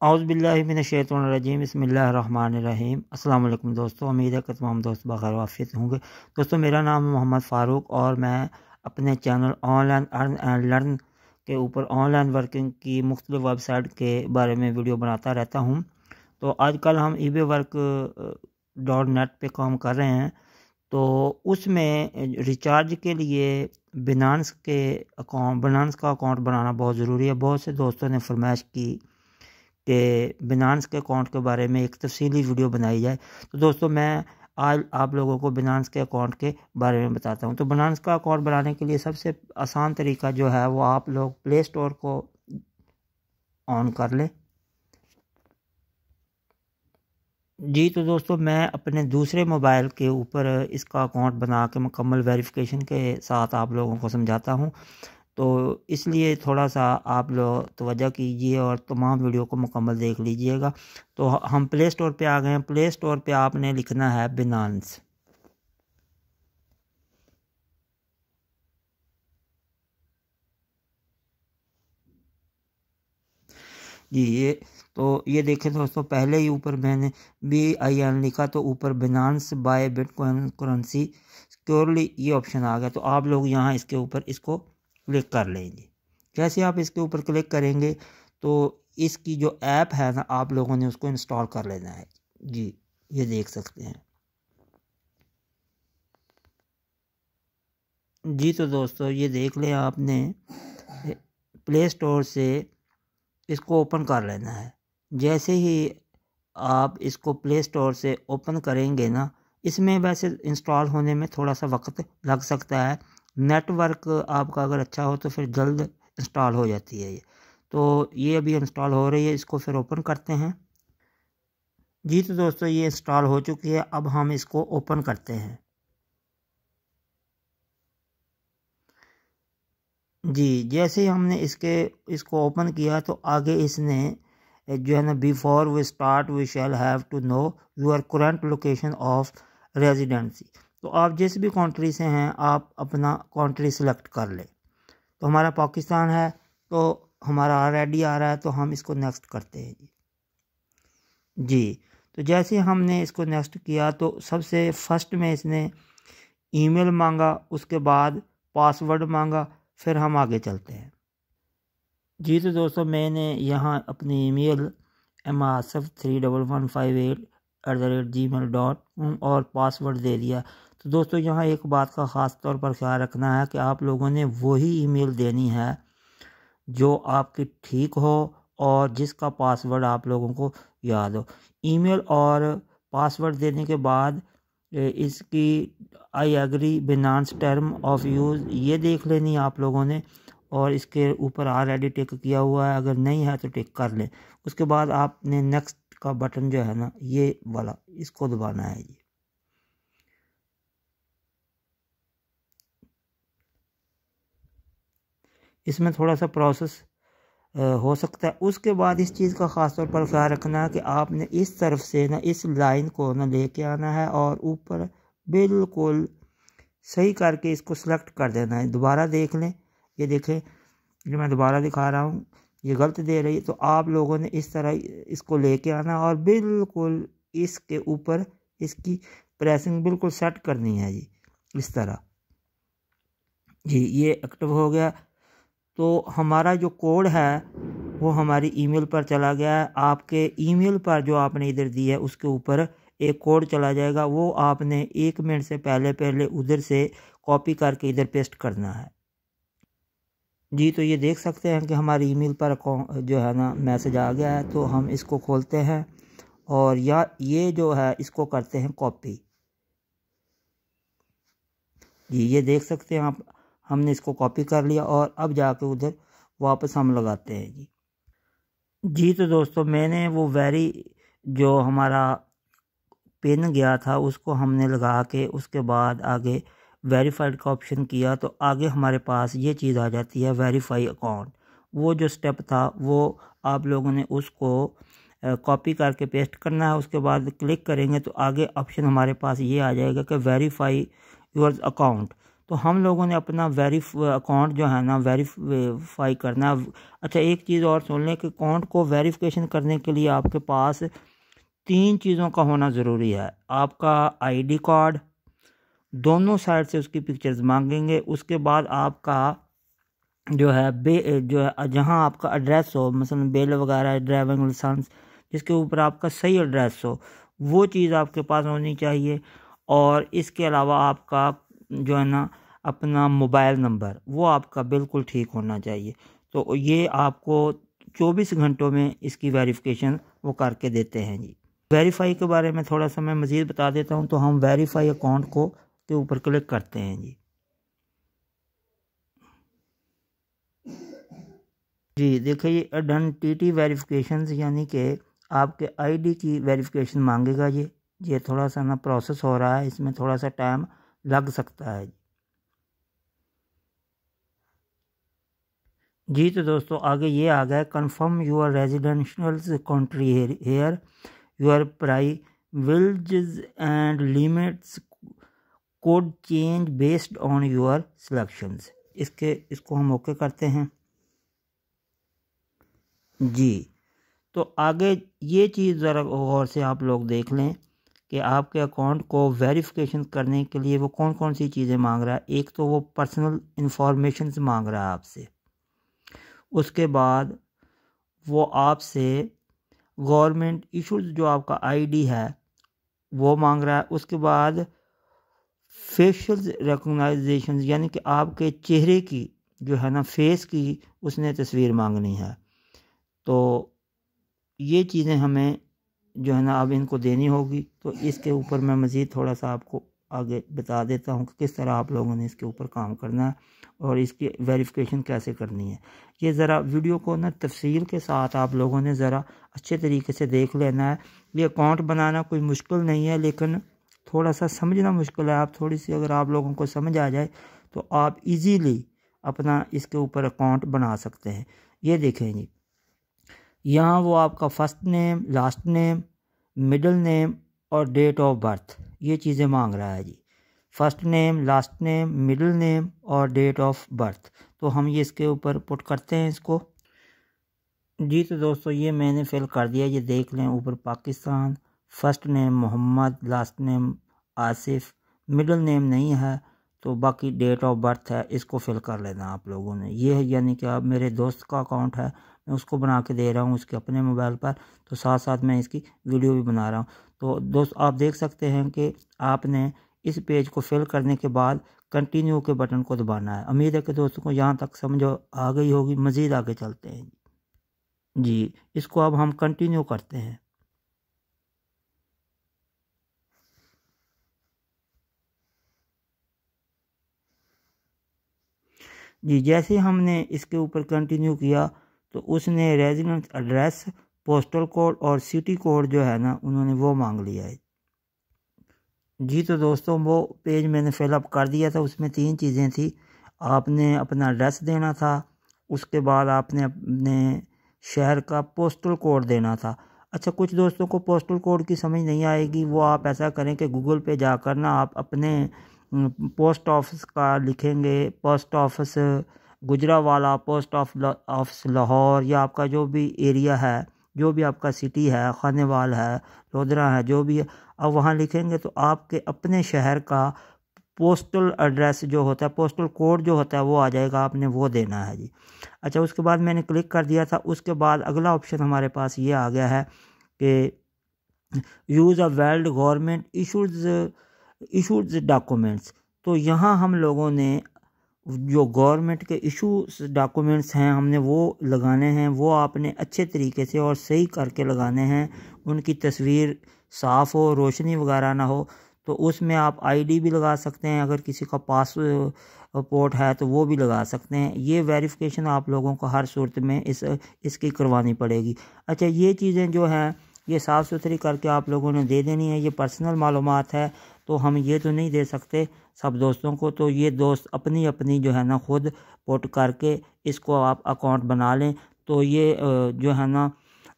औज़ुबिल्लाहि मिनश्शैतानिर्रजीम बिस्मिल्लाहिर्रहमानिर्रहीम। अस्सलाम वालेकुम दोस्तों, उम्मीद है कि तमाम दोस्त बखैर वाफियत होंगे। दोस्तों, मेरा नाम है मोहम्मद फ़ारूक और मैं अपने channel online earn and learn के ऊपर ऑनलाइन वर्किंग की मुख्तलिफ वेबसाइट के बारे में वीडियो बनाता रहता हूँ। तो आजकल हम eBayWork.net पे काम कर रहे हैं। तो उसमें रिचार्ज के लिए बिनांस का अकाउंट बनाना बहुत ज़रूरी है। बहुत से दोस्तों ने फरमाइश की कि बिनांस के अकाउंट के बारे में एक तफसीली वीडियो बनाई जाए। तो दोस्तों, मैं आज आप लोगों को बिनांस के अकाउंट के बारे में बताता हूं। तो बिनांस का अकाउंट बनाने के लिए सबसे आसान तरीका जो है वो आप लोग प्ले स्टोर को ऑन कर लें। जी तो दोस्तों, मैं अपने दूसरे मोबाइल के ऊपर इसका अकाउंट बना के मुकम्मल वेरिफिकेशन के साथ आप लोगों को समझाता हूं। तो इसलिए थोड़ा सा आप लोग तवज्जो कीजिए और तमाम वीडियो को मुकम्मल देख लीजिएगा। तो हम प्ले स्टोर पे आ गए हैं। प्ले स्टोर पे आपने लिखना है बिनांस। जी ये देखें दोस्तों, पहले ही ऊपर मैंने BIN लिखा तो ऊपर Binance buy bitcoin currency securely ये ऑप्शन आ गया। तो आप लोग यहाँ इसके ऊपर इसको क्लिक कर लेंगे। जैसे आप इसके ऊपर क्लिक करेंगे तो इसकी जो ऐप है ना, आप लोगों ने उसको इंस्टॉल कर लेना है। जी ये देख सकते हैं। जी तो दोस्तों, ये देख लें, आपने प्ले स्टोर से इसको ओपन कर लेना है। जैसे ही आप इसको प्ले स्टोर से ओपन करेंगे ना, इसमें वैसे इंस्टॉल होने में थोड़ा सा वक्त लग सकता है। नेटवर्क आपका अगर अच्छा हो तो फिर जल्द इंस्टॉल हो जाती है ये। तो ये अभी इंस्टॉल हो रही है, इसको फिर ओपन करते हैं। जी तो दोस्तों, ये इंस्टॉल हो चुकी है। अब हम इसको ओपन करते हैं। जी जैसे ही हमने इसको ओपन किया तो आगे इसने जो है ना, before we start we shall have to know your current location of residency. तो आप जिस भी कंट्री से हैं आप अपना कंट्री सेलेक्ट कर लें। तो हमारा पाकिस्तान है, तो हमारा ऑलरेडी आ रहा है, तो हम इसको नेक्स्ट करते हैं। जी तो जैसे हमने इसको नेक्स्ट किया तो सबसे फर्स्ट में इसने ईमेल मांगा, उसके बाद पासवर्ड मांगा, फिर हम आगे चलते हैं। जी तो दोस्तों, मैंने यहाँ अपनी ईमेल masf31158@gmail.com और पासवर्ड दे दिया। तो दोस्तों, यहाँ एक बात का ख़ास तौर पर ख्याल रखना है कि आप लोगों ने वही ईमेल देनी है जो आपकी ठीक हो और जिसका पासवर्ड आप लोगों को याद हो। ईमेल और पासवर्ड देने के बाद इसकी I agree Binance term of use ये देख लेनी आप लोगों ने, और इसके ऊपर ऑलरेडी टिक किया हुआ है, अगर नहीं है तो टिक कर लें। उसके बाद आपने नेक्स्ट का बटन जो है ना, ये वाला, इसको दबाना है जी। इसमें थोड़ा सा प्रोसेस हो सकता है। उसके बाद इस चीज़ का ख़ास तौर पर ख्याल रखना है कि आपने इस तरफ से ना इस लाइन को ना लेके आना है और ऊपर बिल्कुल सही करके इसको सेलेक्ट कर देना है। दोबारा देख लें, ये देखें, जो मैं दोबारा दिखा रहा हूँ ये गलत दे रही है। तो आप लोगों ने इस तरह इसको लेके आना और बिल्कुल इसके ऊपर इसकी प्रेसिंग बिल्कुल सेट करनी है जी, इस तरह। जी ये एक्टिव हो गया। तो हमारा जो कोड है वो हमारी ईमेल पर चला गया है। आपके ईमेल पर जो आपने इधर दी है उसके ऊपर एक कोड चला जाएगा, वो आपने 1 मिनट से पहले उधर से कॉपी करके इधर पेस्ट करना है। जी तो ये देख सकते हैं कि हमारी ईमेल पर जो है ना मैसेज आ गया है। तो हम इसको खोलते हैं और ये जो है इसको करते हैं कॉपी। जी ये देख सकते हैं आप, हमने इसको कॉपी कर लिया और अब जाके उधर वापस हम लगाते हैं जी। जी तो दोस्तों, मैंने वो जो हमारा पिन गया था उसको हमने लगा के उसके बाद आगे वेरीफाइड का ऑप्शन किया तो आगे हमारे पास ये चीज़ आ जाती है, वेरीफाई अकाउंट। वो जो स्टेप था वो आप लोगों ने उसको कॉपी करके पेस्ट करना है। उसके बाद क्लिक करेंगे तो आगे ऑप्शन हमारे पास ये आ जाएगा कि वेरीफाई योर अकाउंट। तो हम लोगों ने अपना अकाउंट जो है ना वेरीफाई करना। अच्छा, एक चीज़ और सुन लें कि अकाउंट को वेरिफिकेशन करने के लिए आपके पास 3 चीज़ों का होना ज़रूरी है। आपका ID कार्ड, दोनों साइड से उसकी पिक्चर्स मांगेंगे। उसके बाद आपका जो है जहाँ आपका एड्रेस हो, मसलन बिल वगैरह, ड्राइविंग लाइसेंस, जिसके ऊपर आपका सही एड्रेस हो, वो चीज़ आपके पास होनी चाहिए। और इसके अलावा आपका जो है ना अपना मोबाइल नंबर, वो आपका बिल्कुल ठीक होना चाहिए। तो ये आपको 24 घंटों में इसकी वेरिफिकेशन वो करके देते हैं जी। वेरीफाई के बारे में थोड़ा सा मैं मज़ीद बता देता हूँ। तो हम वेरीफाई अकाउंट को के ऊपर क्लिक करते हैं जी। देखिए, ये आइडेंटिटी वेरिफिकेशन यानी कि आपके ID की वेरिफिकेशन मांगेगा। ये थोड़ा सा ना प्रोसेस हो रहा है, इसमें थोड़ा सा टाइम लग सकता है जी। तो दोस्तों आगे ये आ गया, confirm your residential country here, your privileges and limits code change based on your selections. इसको हम ओके करते हैं जी। तो आगे ये चीज़ ज़रा गौर से आप लोग देख लें कि आपके अकाउंट को वेरिफिकेशन करने के लिए वो कौन कौन सी चीज़ें मांग रहा है। एक तो वो पर्सनल इंफॉर्मेशन मांग रहा है आपसे। उसके बाद वो आपसे गवर्नमेंट इशूज़ जो आपका ID है वो मांग रहा है। उसके बाद फेशियल रिकॉग्नाइजेशन यानी कि आपके चेहरे की जो है ना फेस की उसने तस्वीर मांगनी है। तो ये चीज़ें हमें जो है ना अब इनको देनी होगी। तो इसके ऊपर मैं मज़ीद थोड़ा सा आपको आगे बता देता हूँ कि किस तरह आप लोगों ने इसके ऊपर काम करना है और इसकी वेरिफिकेशन कैसे करनी है। ये ज़रा वीडियो को ना तफसील के साथ आप लोगों ने ज़रा अच्छे तरीके से देख लेना है। ये अकाउंट बनाना कोई मुश्किल नहीं है, लेकिन थोड़ा सा समझना मुश्किल है। आप थोड़ी सी अगर आप लोगों को समझ आ जाए तो आप इजीली अपना इसके ऊपर अकाउंट बना सकते हैं। ये देखें जी, यहाँ वो आपका first name, last name, middle name और डेट ऑफ बर्थ, ये चीज़ें मांग रहा है जी। First name, last name, middle name और डेट ऑफ बर्थ। तो हम ये इसके ऊपर पुट करते हैं इसको जी। तो दोस्तों ये मैंने फिल कर दिया, ये देख लें ऊपर Pakistan, first name Mohammad, last name Asif, middle name नहीं है, तो बाकी डेट ऑफ बर्थ है, इसको फिल कर लेना आप लोगों ने। ये है यानी कि आप मेरे दोस्त का अकाउंट है, मैं उसको बना के दे रहा हूँ उसके अपने मोबाइल पर, तो साथ साथ मैं इसकी वीडियो भी बना रहा हूँ। तो दोस्त आप देख सकते हैं कि आपने इस पेज को फिल करने के बाद कंटिन्यू के बटन को दबाना है। उम्मीद है कि दोस्तों को यहाँ तक समझ आ गई होगी। मज़ीद आगे चलते हैं जी। इसको अब हम कंटिन्यू करते हैं जी। जैसे हमने इसके ऊपर कंटिन्यू किया तो उसने रेजिडेंस एड्रेस, पोस्टल कोड और सिटी कोड जो है ना उन्होंने वो मांग लिया है जी। तो दोस्तों वो पेज मैंने फिलअप कर दिया था, उसमें 3 चीज़ें थी। आपने अपना एड्रेस देना था, उसके बाद आपने अपने शहर का पोस्टल कोड देना था। अच्छा, कुछ दोस्तों को पोस्टल कोड की समझ नहीं आएगी, वो आप ऐसा करें कि गूगल पे जाकर ना आप अपने पोस्ट ऑफिस का लिखेंगे, post office Gujranwala, post office Lahore, या आपका जो भी एरिया है, जो भी आपका सिटी है, खानेवाल है, लोधरा है, जो भी है, अब वहाँ लिखेंगे तो आपके अपने शहर का पोस्टल एड्रेस जो होता है, पोस्टल कोड जो होता है वो आ जाएगा, आपने वो देना है जी। अच्छा, उसके बाद मैंने क्लिक कर दिया था। उसके बाद अगला ऑप्शन हमारे पास ये आ गया है कि use a valid government issues documents. तो यहाँ हम लोगों ने जो गवर्नमेंट के इशूज़ डॉक्यूमेंट्स हैं हमने वो लगाने हैं। वो आपने अच्छे तरीके से और सही करके लगाने हैं। उनकी तस्वीर साफ़ हो, रोशनी वगैरह ना हो। तो उसमें आप ID भी लगा सकते हैं, अगर किसी का पासपोर्ट है तो वो भी लगा सकते हैं। ये वेरिफिकेशन आप लोगों को हर सूरत में इसकी करवानी पड़ेगी। अच्छा, ये चीज़ें जो हैं ये साफ़ सुथरी करके आप लोगों ने दे देनी है। ये पर्सनल मालूमात है तो हम ये तो नहीं दे सकते सब दोस्तों को। तो ये दोस्त अपनी अपनी जो है ना खुद पुट करके इसको आप अकाउंट बना लें। तो ये जो है ना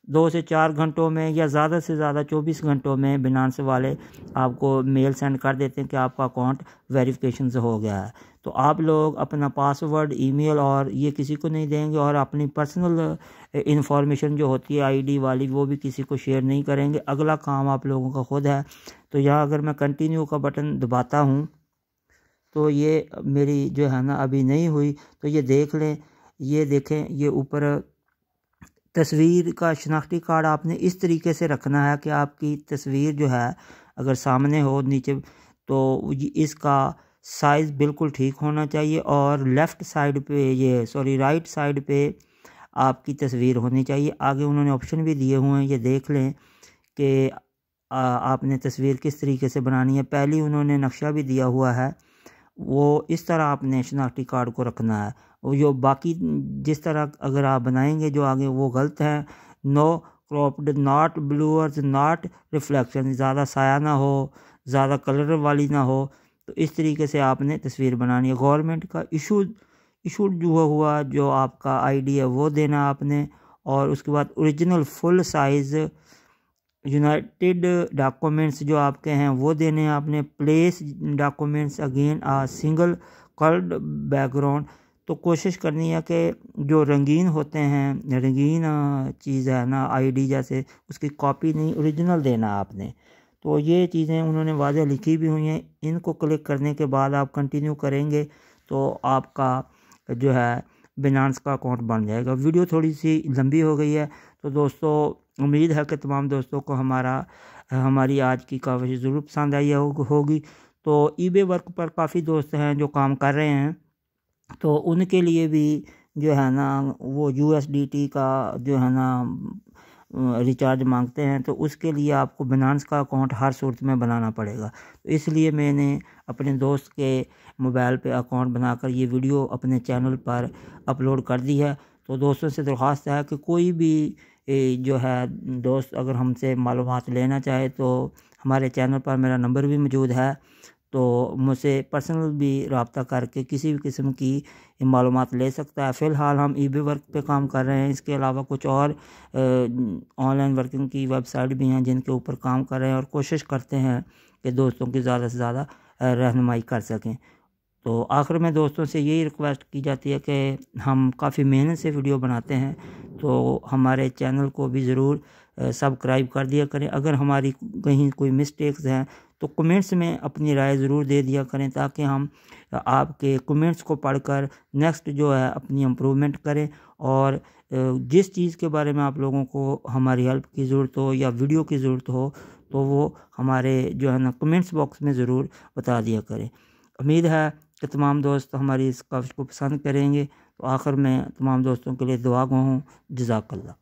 2 से 4 घंटों में या ज़्यादा से ज़्यादा 24 घंटों में बिनांस वाले आपको मेल सेंड कर देते हैं कि आपका अकाउंट वेरिफिकेशन हो गया है। तो आप लोग अपना पासवर्ड, ईमेल और ये किसी को नहीं देंगे, और अपनी पर्सनल इंफॉर्मेशन जो होती है आईडी वाली वो भी किसी को शेयर नहीं करेंगे। अगला काम आप लोगों का खुद है। तो यहाँ अगर मैं कंटिन्यू का बटन दबाता हूँ तो ये मेरी जो है ना अभी नहीं हुई, तो ये देख लें, ये देखें, ये ऊपर तस्वीर का शनाख्ती कार्ड आपने इस तरीके से रखना है कि आपकी तस्वीर जो है अगर सामने हो नीचे, तो इसका साइज़ बिल्कुल ठीक होना चाहिए, और लेफ़्ट साइड पे राइट साइड पे आपकी तस्वीर होनी चाहिए। आगे उन्होंने ऑप्शन भी दिए हुए हैं, ये देख लें कि आपने तस्वीर किस तरीके से बनानी है। पहले उन्होंने नक्शा भी दिया हुआ है, वो इस तरह आपने शनाख्ती कार्ड को रखना है। वो जो बाकी जिस तरह अगर आप बनाएंगे जो आगे वो गलत है। No cropped, not blurs, not reflection, ज़्यादा साया ना हो, ज़्यादा कलर वाली ना हो। तो इस तरीके से आपने तस्वीर बनानी है। गवर्नमेंट का इशूड जो हुआ जो आपका आईडी है वो देना आपने, और उसके बाद original full size United documents जो आपके हैं वो देने हैं आपने। Place documents again single coloured background. तो कोशिश करनी है कि जो रंगीन होते हैं, रंगीन चीज़ है ना आईडी जैसे, उसकी कॉपी नहीं, ओरिजिनल देना आपने। तो ये चीज़ें उन्होंने वाज़ेह लिखी भी हुई हैं। इनको क्लिक करने के बाद आप कंटिन्यू करेंगे तो आपका जो है बिनांस का अकाउंट बन जाएगा। वीडियो थोड़ी सी लंबी हो गई है, तो दोस्तों उम्मीद है कि तमाम दोस्तों को हमारी आज की काविश ज़रूर पसंद आई होगी। तो ईबे वर्क पर काफ़ी दोस्त हैं जो काम कर रहे हैं, तो उनके लिए भी जो है ना वो USDT का जो है ना रिचार्ज मांगते हैं, तो उसके लिए आपको बिनांस का अकाउंट हर सूरत में बनाना पड़ेगा। तो इसलिए मैंने अपने दोस्त के मोबाइल पे अकाउंट बनाकर ये वीडियो अपने चैनल पर अपलोड कर दी है। तो दोस्तों से दरख्वास्त है कि कोई भी जो है दोस्त अगर हमसे मालूमात लेना चाहे तो हमारे चैनल पर मेरा नंबर भी मौजूद है, तो मुझसे पर्सनल भी रब्ता करके किसी भी किस्म की मालूमात ले सकता है। फ़िलहाल हम ईबे वर्क पे काम कर रहे हैं, इसके अलावा कुछ और ऑनलाइन वर्किंग की वेबसाइट भी हैं जिनके ऊपर काम कर रहे हैं, और कोशिश करते हैं कि दोस्तों की ज़्यादा से ज़्यादा रहनुमाई कर सकें। तो आखिर में दोस्तों से यही रिक्वेस्ट की जाती है कि हम काफ़ी मेहनत से वीडियो बनाते हैं, तो हमारे चैनल को भी ज़रूर सब्सक्राइब कर दिया करें। अगर हमारी कहीं कोई मिस्टेक्स हैं तो कमेंट्स में अपनी राय ज़रूर दे दिया करें, ताकि हम आपके कमेंट्स को पढ़कर नेक्स्ट जो है अपनी इम्प्रूवमेंट करें। और जिस चीज़ के बारे में आप लोगों को हमारी हेल्प की ज़रूरत हो या वीडियो की ज़रूरत हो, तो वो हमारे जो है ना कमेंट्स बॉक्स में ज़रूर बता दिया करें। उम्मीद है कि तमाम दोस्त हमारी इस काविश को पसंद करेंगे। तो आखिर में तमाम दोस्तों के लिए दुआ गो हूँ। जज़ाकल्लाह।